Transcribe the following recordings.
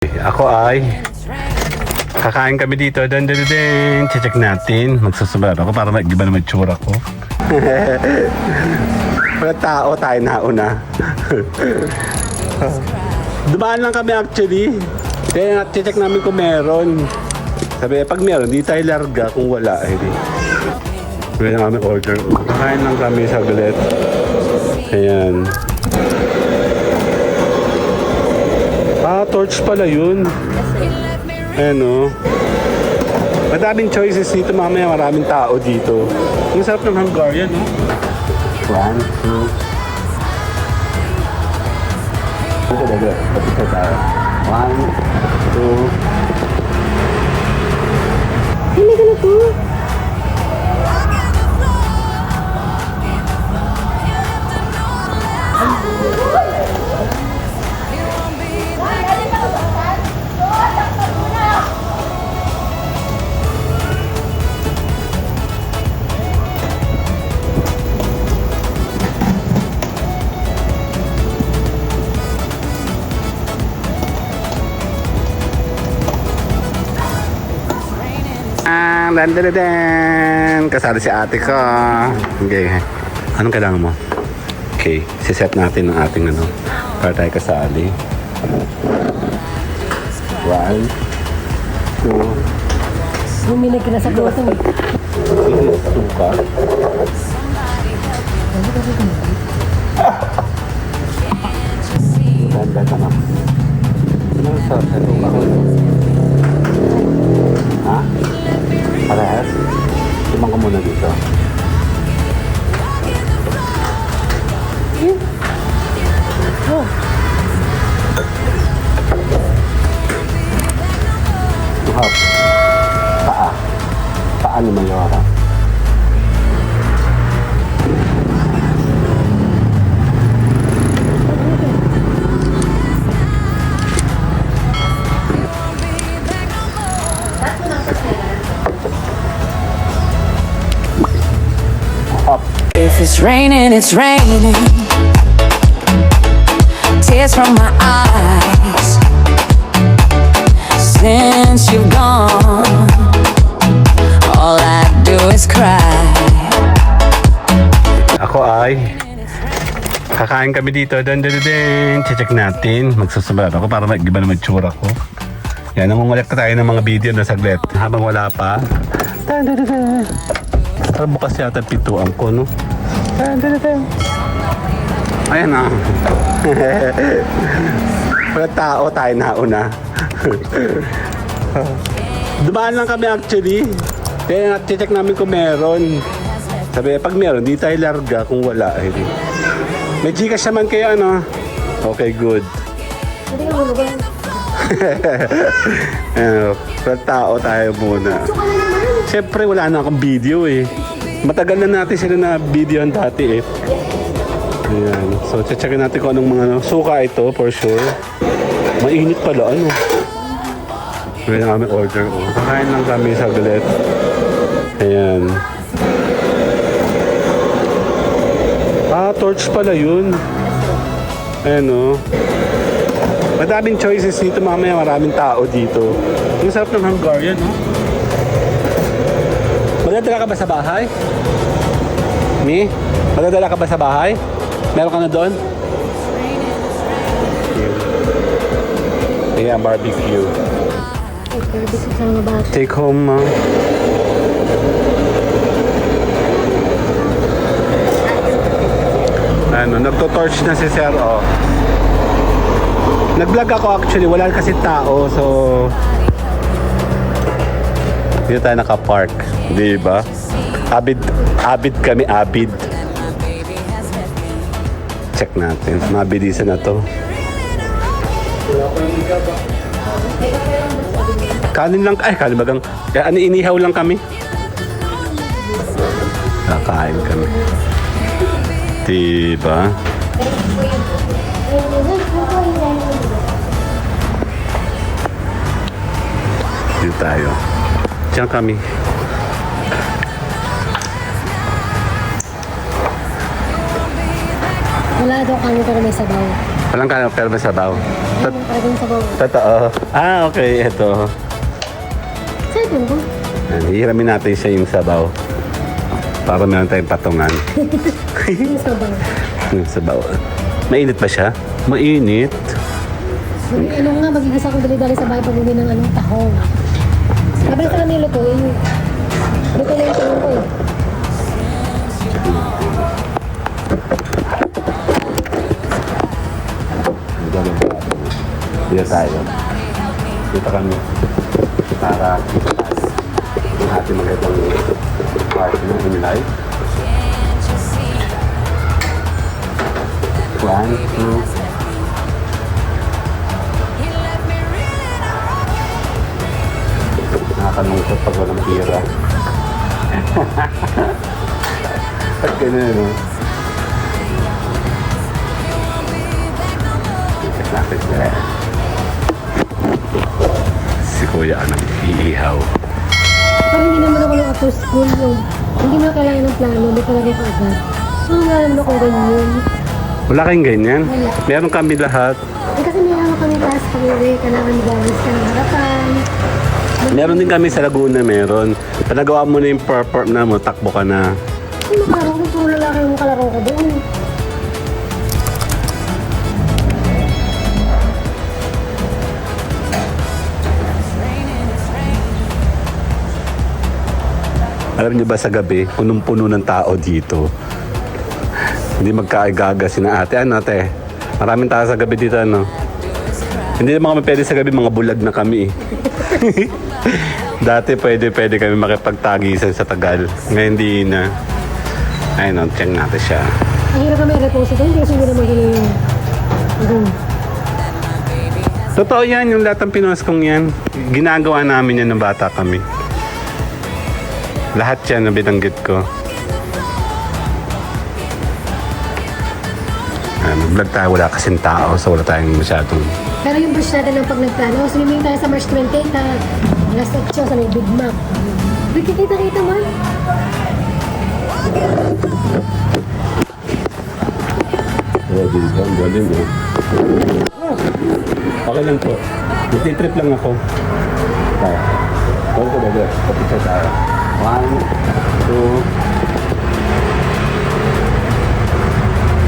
Ako ay kakain kami dito. Check natin. Magsusubar ako para mag-iba na magsura ko. Mga tao tayo nauna. Dumaan lang kami actually. Kaya check namin kung meron. Sabi, pag meron, di tayo larga. Kung wala, hindi. Pwede na kami order. Kakain lang kami saglit. Ayan. Torch pala yun. Ayan o. Madaming choices dito. Mamaya maraming tao dito. Ang sarap ng Hungarian, no? 1, 2. Ito dagat. Pati tayo. 1, 2. Hindi ka na po. Kasali si ate ko. Okay. Anong kailangan mo? Okay. Siset natin ang ating ano. Para tayo kasali. 1, 2. Buminig ka na sa gutom. Suka. Ganda ka na. Ano sa suka ko? Ha? Parehas? Tumang ka muna dito. Oh. Tuhap. Paa. Paa ni Mayora. If it's raining, it's raining. Tears from my eyes. Since you've gone, all I do is cry. Ako ay kakain kami dito. Check natin. Magsusubar ako para mag-iba na magsura ko. Yan, nangungulit ka tayo ng mga video na saglit. Habang wala pa. Parang bukas yata pituan ko, no? Ayan na. Mga tao tayo nauna. Dumaan lang kami actually. Kaya check namin kung meron. Sabi, pag meron, di tayo larga. Kung wala, hindi. May Gcash naman kayo, ano? Okay, good. Hindi ka hulugan. Mga tao tayo muna. Siyempre, wala na akong video eh. Matagal na natin sila na videoan dati eh. Ayan. So, checkin natin kung anong mga suka ito for sure. Mainit pala, ano. Pwede na kami order. Kakain lang kami saglit. Ayan. Torch pala yun. Ayan o. Madaming choices dito. Mamaya maraming tao dito. Ang sarap ng Hungarian, no? Magdadala ka ba sa bahay? Mi? Magdadala ka ba sa bahay? Meron ka na doon? Yeah, barbecue. Ay, pero dito sa mga bata. Take home, ma. Ano, nagto-torch na si Sir, oh. Nag-vlog ako actually, wala kasi tao, so dito tayo naka-park, di ba? Abid kami, abid. Check natin, mabilisan na to. Kanin lang, ay kanin bagang, inihaw lang kami. Kakain kami. Diba? Dito tayo. Diyan kami. Wala daw kami pero may sabaw. Walang pero may sabaw. Ayun yung talagang sabaw. Totoo. Okay. Ito. Saan yun ba? Hihiramin natin siya yung sabaw. Para meron tayong patungan. Yung sabaw. Yung sabaw. Mainit ba siya? Mainit. Ano nga, magigis ako dali-dali sa bahay pag-uwi ng anong tahong. Sabi sa kanila ko, luto na yung tahong ko eh. Dito tayo. Dito kami. Para yung ating magandang party ng Imilay. 1, 2, nakakalungkot pag walang tira. Pag ganun, no? Ikat natin sila. Si Kuya anong iihaw. Parang hindi naman ako ng after school yung hindi mo na kailangan ng plano, hindi talaga yung agad. So, wala naman ako ganyan. Wala kayong ganyan? Wala. Meron kami lahat. Eh, kasi may ano kami task pag-uwi, kailangan mag-alis ka ng harapan. Meron din kami sa Laguna, meron. Pag nagawa mo na yung perform na mo, takbo ka na. Ano makarong kung puro lalaki yung kalaro ko doon. Alam niyo ba sa gabi, punong-puno ng tao dito. Hindi magkaigaga si na ate. Ano ate? Maraming tao sa gabi dito, ano? Hindi naman kami pwede sa gabi, mga bulag na kami. Dati pwede kami makipagtagisan sa Tagal. Ngayon hindi na. Ayun, check natin siya. Ang hirap kami i-repost ito, hindi kasi hindi naman ganun yung room. Totoo yan, yung lahat ng Pinos kong yan. Ginagawa namin yan ng bata kami. Lahat yan na binanggit ko. Mag-vlog tayo, wala kasing tao, so wala tayong masyadong... Pero yung brush natin ng pag nagplano, swimming tayo sa March 28 na last 8 sa may Big Mac. Uy, kita man. Ready ka, ang galing eh. Okay lang po. Nagtitrip lang ako. Tayo. Huwag ko ba, kapisa tayo. 1, 2.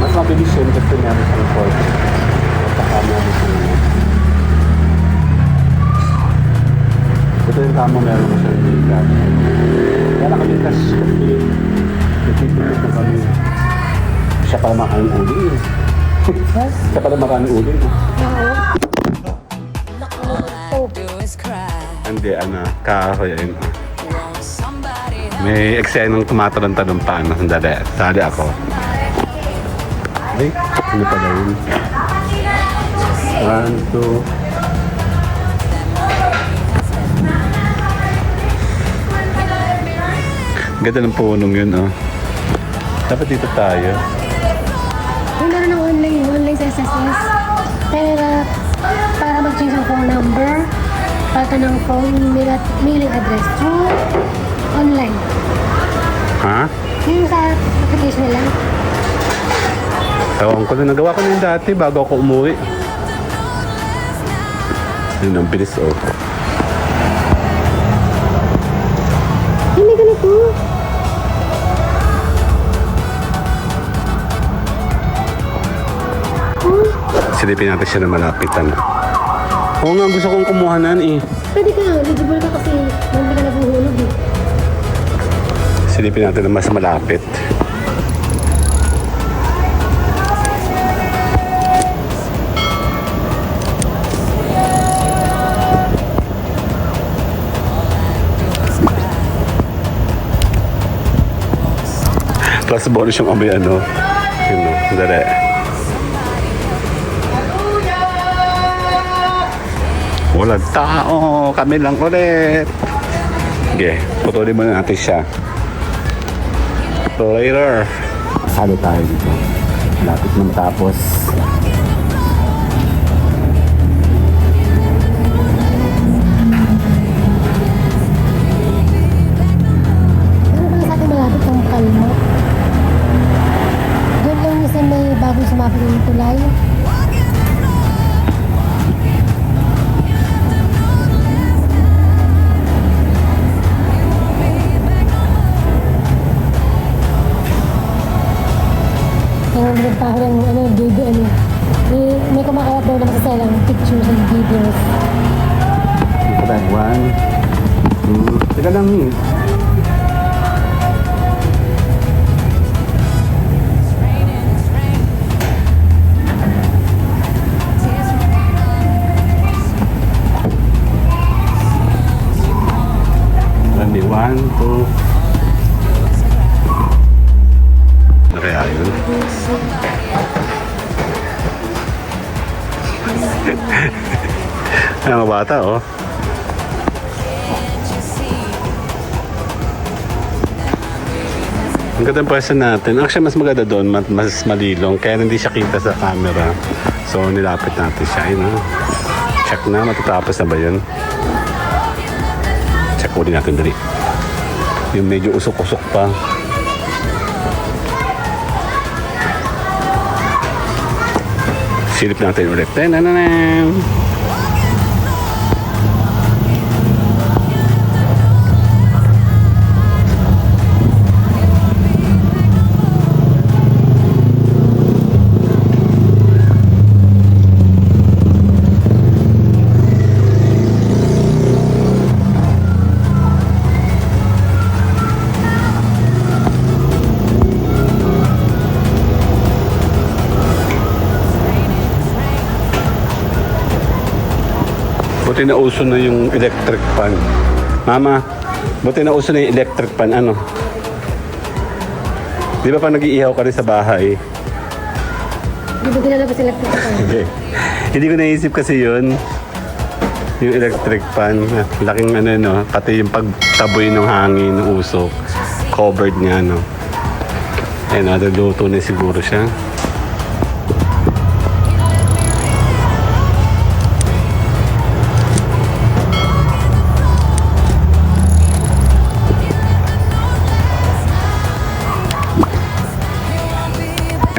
Mas mabilis yun kasi meron siyang port. At saka meron siyang... Ito yung tama meron mo siyang ligat. Kaya na kami cash kasi nagtitrip na kami. Siya pala maraming uli eh. Siya pala maraming uli eh. Do is cry. Hindi, kahoy ayun. May eksenong tumatalon-talon pa, Sandali, sali ako. Ay, ano pala yun? 1, 2. Ganda ng punong yun, oh. Dapat dito tayo. Yung meron ng online sa SSS. Pero para mag-change ang phone number, pata ng phone, mailing address, through online. Ha? Yung sa application nila. Ewan ko na, nagawa ko na yung dati bago ako umuwi. Yun ang bilis, oh. Hindi ganito. Silipin natin siya na malapitan. Oo nga, gusto kong kumuhanan eh. Pwede ka, eligible ka kasi hindi ka nabuhulog eh. Silipin natin na mas malapit. Plus bonus yung amoy ano. Yun o, dali. Walang tao, kami lang ulit. Okay, putulin muna natin siya. So later, halo tayo dito. Lapit na matapos. Ano ba sa akin malapit ang kalmo? Doon lang isa may bagong sumapit ng tulay. bata, oh. Ang ganda ng pwesto natin. Actually, mas maganda doon, mas malilong. Kaya hindi siya kita sa camera. So, nilapit natin siya. Ayun, oh. Check na, matatapos na ba yun? Check ulit natin dali. Yung medyo usok-usok pa. Silip natin ulit. Tanananan! Buti na uso na yung electric fan. Mama, buti na uso na yung electric fan. Ano? Di ba pa nag-iihaw ka rin sa bahay? Di ba dinalabas electric fan? Hindi. Hindi ko naisip kasi yun. Yung electric fan. Laking ano, no? Pati yung pagtaboy ng hangin, ng usok. Covered niya, no? Ayun, luto na siguro siya.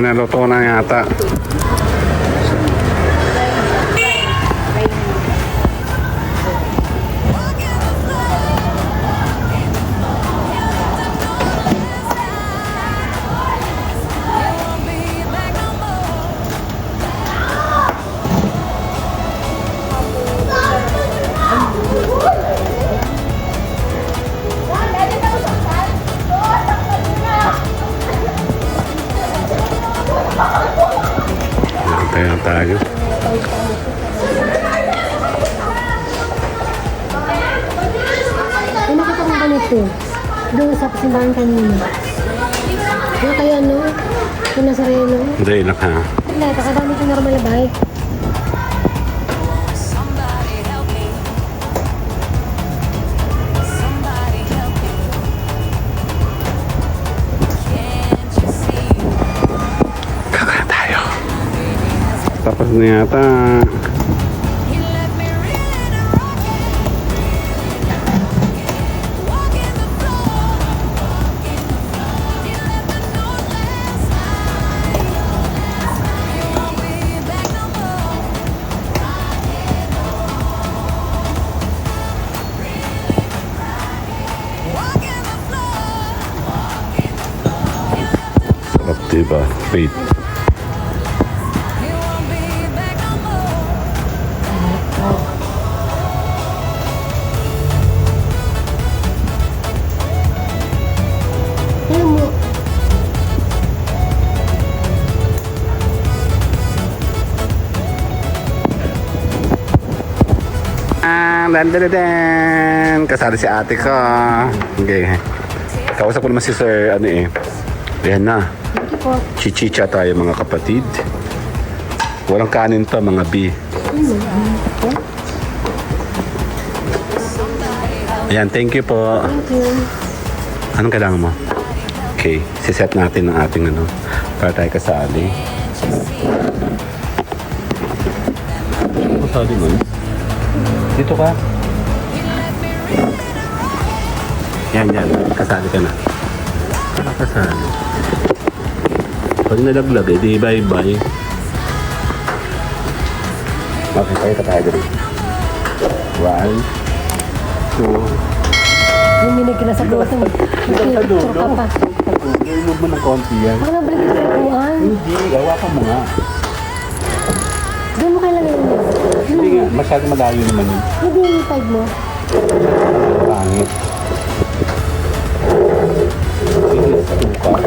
Naluto na yata. Kaya tayo. Ay, nakita kong ganito. Doon sa simbahan kanina. Yung kaya ano? Yung Nazareno. Hindi lang ha. Wala, kakadami ito normal na bike. Kakain tayo. Tapos na yata. Sarap, diba? Wait. Alam mo, Dan. Kasali si ate ko. Okay. Kausap ko naman si Sir, ano eh. Ayan na. thank you po. Chichicha tayo mga kapatid. Walang kanin pa mga B. Ayan, thank you po. Thank you. Anong kailangan mo? Okay, siset natin ang ating ano, para tayo kasali. Kasali mo? Dito ka. Yan, kasali ka na. Kasali. Pag nalaglag, di bye-bye. Okay, tayo dito. 1, 2, Luminig ka na sa buto. sa dulo. Picture ka pa. Ilog mo ng konti yan. Baka nabalik ka sa kuhan. Hindi, hawakan mo nga. Doon mo kailangan yun. Hindi nga, masyado malayo naman yun. Hindi yung 5 mo. Pangit. Sige, suka.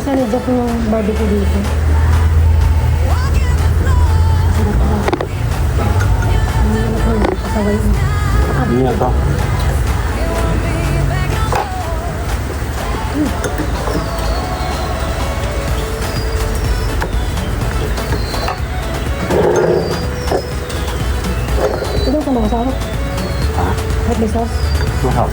sana dyan po yung barbecue dito. Sarap na. Ano po, kasaway mo. Hindi nga ito. Ito sa mga sarap. Ha? Hot may sauce. Masarap.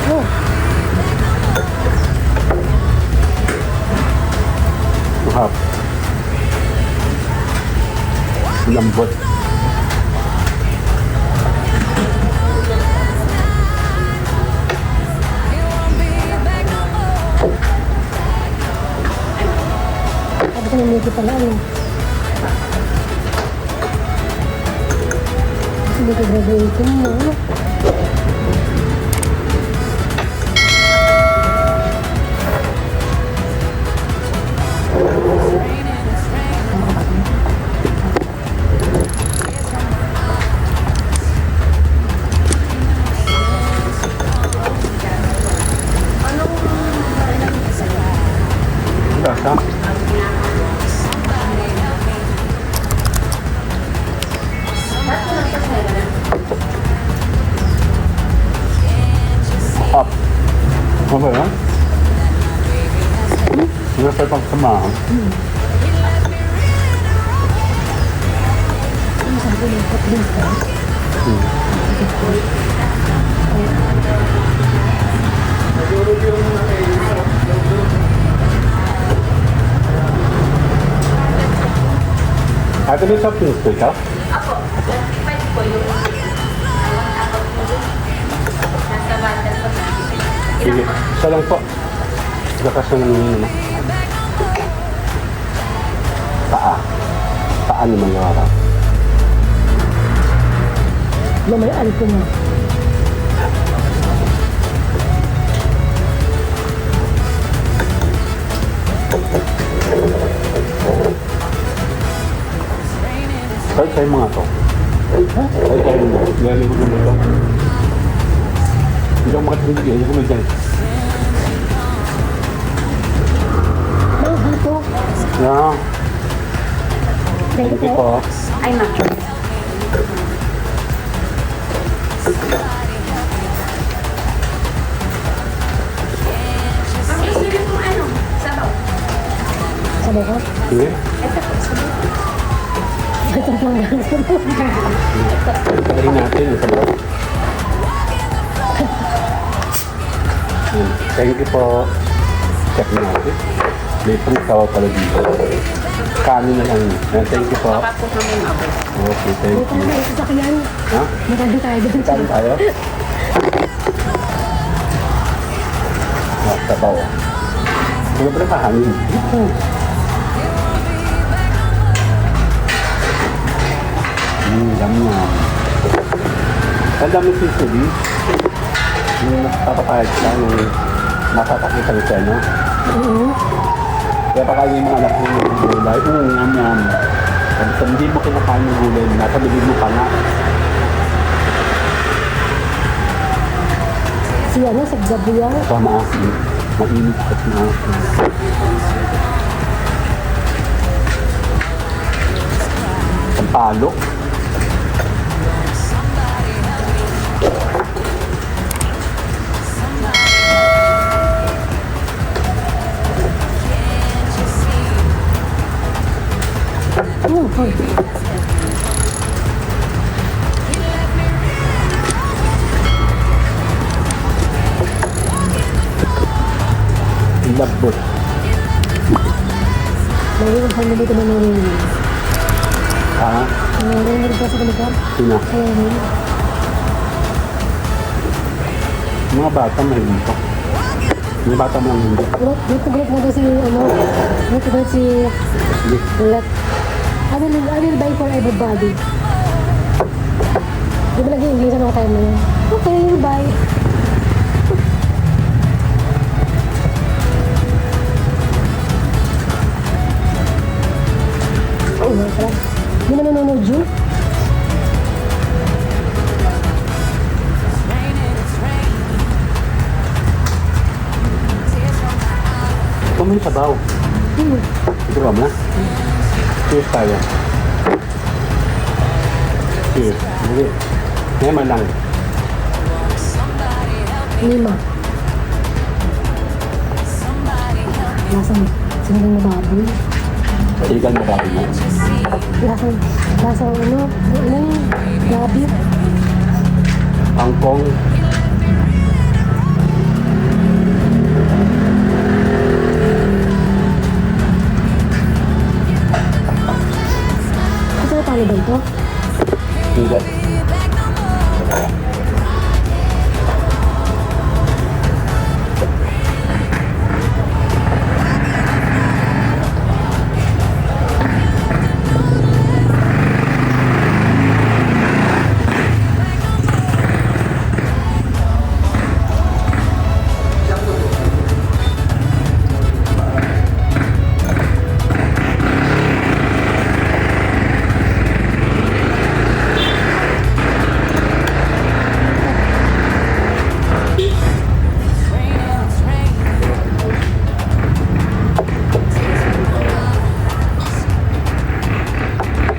Ano? Oh, Masarap. Lambot. sabi ko ng medyo pala ano. Hindi ko graduating mo. Lasa. Up. Ano ba yan? Ano sa pagsamahan? Ano sabi ng hot beans ka? Ate, may soft drinks po ikaw? Apo, 5 po yung tapos po nasa bundle po natin. Sige, isa lang po. Gakas na lang yun, ano? Paa. Paa naman yung harap. Na may alko mo. Kahit sa'yo mga to. Kahit sa'yo mga. Galing ko naman to. Hindi ako makatingin. Hindi ko na dyan. Mahal to. Yeah. Thank Thank you you. po. Ay, ma'am. Ma'am, gusto niyo kung ano? Sabaw. Sabi ko, Sige. Ito po, sabaw. ito lang lang sa mga. Pagaling natin. Isa ba? Yun. Thank you po. Check natin. May free sawa pala dito. Kanin na lang. Yan, thank you po. Baka po kami mabot. Okay, thank Ito you. na yung sasakyan. Ha? Maganda tayo doon. Saan tayo? Sabaw. Sobrang kahanin. Yum. Ang dami sisili. Yung napapahid ka nung mapapakita ko sa'yo, no? Oo. Kaya pakain yung mga anak mo ng gulay. Yum. Kung hindi mo kinakain ng gulay, nasa bibig mo pa na. Si ano, sa Gabriel. Ito maasin. Mainit at maasin. Ang palo. Labot. Kung nandito na narinig. Ha? Narinig ka sa kanila? Sino? Ayun. Mga bata mahilig ko. Mga bata mo lang hindi. Nagtugulat na daw si, nagtugulat si Sige. Let. I will buy for everybody. Di ba nag-i-English ang mga time na yun? Okay, I will buy. Oh, masarap. Di na nanonood yun? Ito mo yung sabaw. Ito ka mo na? Cheers tayo. Cheers. Hindi. Ngayon lang. Lima. Lasang sinigang na baboy. Ikan mo dati mo. Lasang ano yung gabi. Angkong. Kasi paano ba ito? Hindi.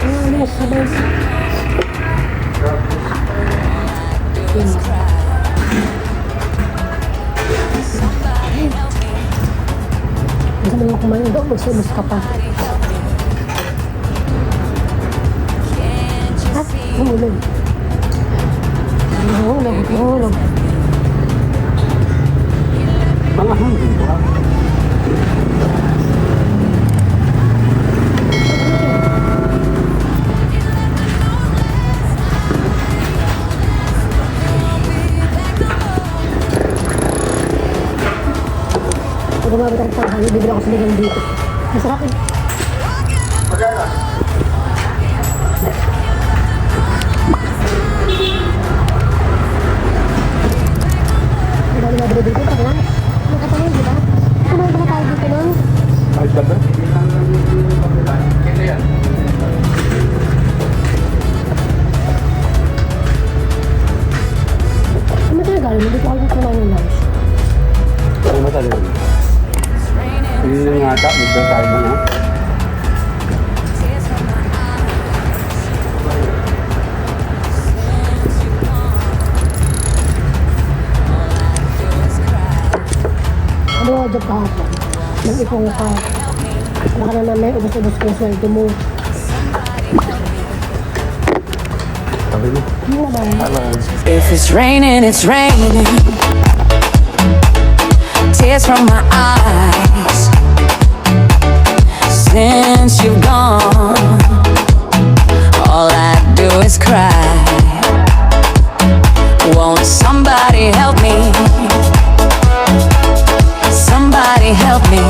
Ano, sabay. Yan. Gusto mo yung kumain doon, magsimus ka pa. Ha? Humulog. Humulog. Mga hangin ko. Pag gumamit ang tanghali, bibili ako sinigang dito. Masarap eh. Dali dito pag lunch. Magkatanong, di ba? Kumain ba na tayo dito nun? Kahit ka ba? Ano talaga? Hindi ko ako kumain ng lunch. Ano matali? Hindi na nga ata. Magda tayo na nga. Ano ang job kahapon? Nag-ipong ka. Baka na naman ubos-ubos ko yung sweldo mo. Sabi mo. Ano na ba? If it's raining, it's raining. Tears from my eyes. Since you've gone, all I do is cry. Won't somebody help me? Somebody help me.